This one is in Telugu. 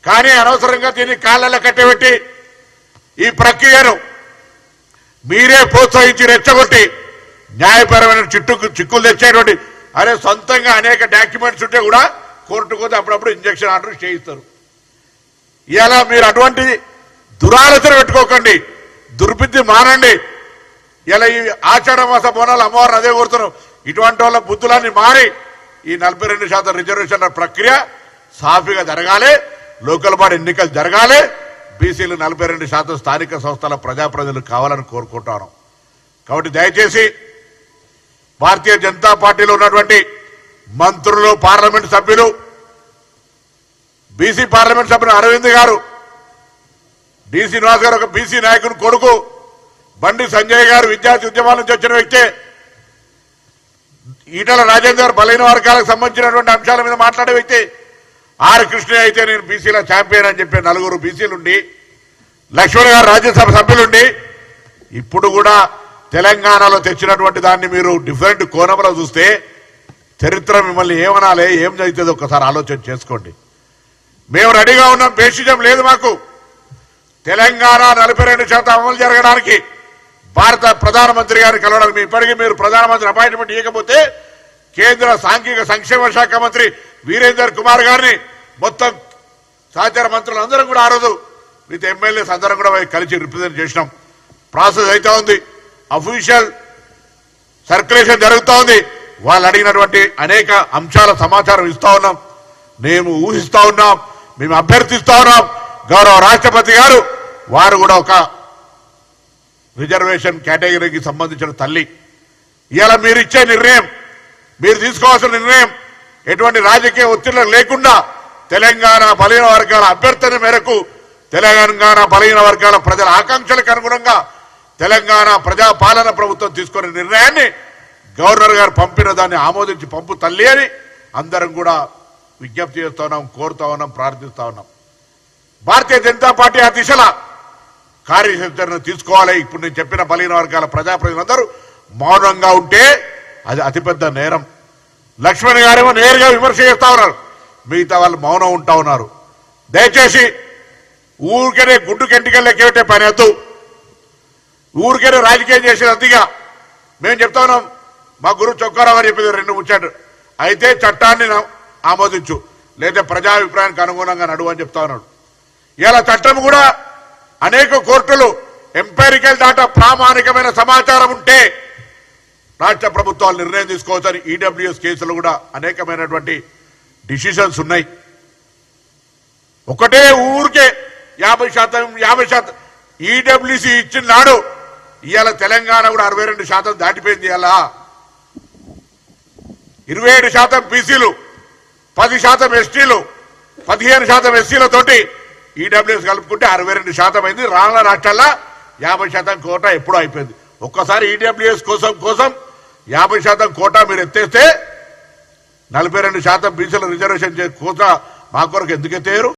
కానీ అనవసరంగా దీన్ని కాళ్ళలో కట్టబెట్టి ఈ ప్రక్రియను మీరే ప్రోత్సహించి రెచ్చగొట్టి న్యాయపరమైన చిక్కులు తెచ్చేటువంటి అరే సొంతంగా అనేక డాక్యుమెంట్స్ ఉంటే కూడా కోర్టుకు పోతే అప్పుడప్పుడు ఇంజక్షన్ ఆర్డర్ చేయిస్తారు. ఇలా మీరు అటువంటి దురాలోచన పెట్టుకోకండి, దుర్బుద్ధి మానండి. ఇలా ఈ ఆషాఢ మాస బోనాలు అమ్మవారిని అదే కోరుతున్నాం. ఇటువంటి వాళ్ళ బుద్ధులన్నీ మారి ఈ 42% రిజర్వేషన్ల ప్రక్రియ సాఫీగా జరగాలి, లోకల్ బాడీ ఎన్నికలు జరగాలి, బీసీలు 42% స్థానిక సంస్థల ప్రజాప్రతినిధులు కావాలని కోరుకుంటాను. కాబట్టి దయచేసి భారతీయ జనతా పార్టీలో ఉన్నటువంటి మంత్రులు, పార్లమెంట్ సభ్యులు, బీసీ పార్లమెంట్ సభ్యులు అరవింద్ గారు, డి శ్రీనివాస్ గారు ఒక బీసీ నాయకుని కొడుకు, బండి సంజయ్ గారు విద్యార్థి ఉద్యమాల నుంచి వచ్చిన వ్యక్తే, ఈటల రాజేందర్ బలైన వర్గాలకు సంబంధించినటువంటి అంశాల మీద మాట్లాడే వ్యక్తి, ఆర్ కృష్ణ అయితే నేను బీసీల ఛాంపియన్ అని చెప్పే 4 బీసీలుండి, లక్ష్మణ్ గారు రాజ్యసభ సభ్యులుండి, ఇప్పుడు కూడా తెలంగాణలో తెచ్చినటువంటి దాన్ని మీరు డిఫరెంట్ కోణంలో చూస్తే చరిత్ర మిమ్మల్ని ఏమనాలి, ఏం జరుగుతుందో ఒకసారి ఆలోచన చేసుకోండి. మేము రెడీగా ఉన్నాం, బేసిజం లేదు మాకు. తెలంగాణ 42% అమలు జరగడానికి భారత ప్రధానమంత్రి గారిని కలవడానికి ఇప్పటికీ మీరు ప్రధానమంత్రి అపాయింట్మెంట్ ఇవ్వకపోతే కేంద్ర సాంఘిక సంక్షేమ శాఖ మంత్రి వీరేందర్ కుమార్ గారిని మొత్తం సహచార మంత్రులు అందరం కూడా ఆ రోజు విత్ ఎమ్మెల్యేస్ అందరం కూడా కలిసి రిప్రజెంట్ చేసినాం. ప్రాసెస్ అయితే ఉంది, అఫీషియల్ సర్క్యులేషన్ జరుగుతూ ఉంది. వాళ్ళు అడిగినటువంటి అనేక అంశాల సమాచారం ఇస్తా ఉన్నాం, మేము ఊహిస్తా ఉన్నాం, మేము అభ్యర్థిస్తా ఉన్నాం. గౌరవ రాష్ట్రపతి గారు వారు కూడా ఒక రిజర్వేషన్ కేటగిరీకి సంబంధించిన తల్లి. ఇలా మీరు ఇచ్చే నిర్ణయం, మీరు తీసుకోవాల్సిన నిర్ణయం ఎటువంటి రాజకీయ ఒత్తిళ్లు లేకుండా తెలంగాణ బలహీన వర్గాల అభ్యర్థన మేరకు తెలంగాణ బలహీన వర్గాల ప్రజల ఆకాంక్షలకు అనుగుణంగా తెలంగాణ ప్రజాపాలన ప్రభుత్వం తీసుకునే నిర్ణయాన్ని గవర్నర్ గారు పంపిన దాన్ని ఆమోదించి పంపు తల్లి అని అందరం కూడా విజ్ఞప్తి చేస్తా ఉన్నాం, కోరుతా ఉన్నాం, ప్రార్థిస్తా ఉన్నాం. భారతీయ జనతా పార్టీ ఆ దిశలో కార్యాచరణ తీసుకోవాలి. ఇప్పుడు నేను చెప్పిన బలహీన వర్గాల ప్రజాప్రతినిధులందరూ మౌనంగా ఉంటే అది అతిపెద్ద నేరం. లక్ష్మణ్ గారేమో నేరుగా విమర్శ చేస్తా ఉన్నారు, మిగతా వాళ్ళు మౌనం ఉంటా ఉన్నారు. దయచేసి ఊరికనే గుడ్డు కెంటికలు లెక్కెట్టే పని వద్దు, ఊరికనే రాజకీయం చేసేది అతిగా. మేము చెప్తా ఉన్నాం, మా గురువు చొక్కారావు అని చెప్పేది 2 ముచ్చాడు, అయితే చట్టాన్ని ఆమోదించు, లేదా ప్రజాభిప్రాయానికి అనుగుణంగా నడువు అని చెప్తా ఉన్నాడు. ఇలా చట్టం కూడా అనేక కోర్టులు ఎంపైరికల్ డాటా ప్రామాణికమైన సమాచారం ఉంటే రాష్ట్ర ప్రభుత్వాలు నిర్ణయం తీసుకోవచ్చని ఈడబ్ల్యూఎస్ కేసులు కూడా అనేకమైనటువంటి డిసిషన్స్ ఉన్నాయి. ఒకటే ఊరికే 50% ఈడబ్ల్యూసి ఇచ్చిన నాడు ఇవాళ తెలంగాణ కూడా 62% దాటిపోయింది. ఇవాళ 27% బీసీలు, 10% ఎస్టీలు, 15% ఎస్సీలతోటి ఈడబ్ల్యూఎస్ కలుపుకుంటే 62% అయింది. రాష్ట్ర రాష్ట్రాల్లో 50% కోటా ఎప్పుడూ అయిపోయింది. ఒక్కసారి ఈడబ్ల్యూఎస్ కోసం 50% కోటా మీరు ఎత్తేస్తే 42% బీసీల రిజర్వేషన్ కోటా మా కొరకు ఎందుకు ఎత్తేయరు?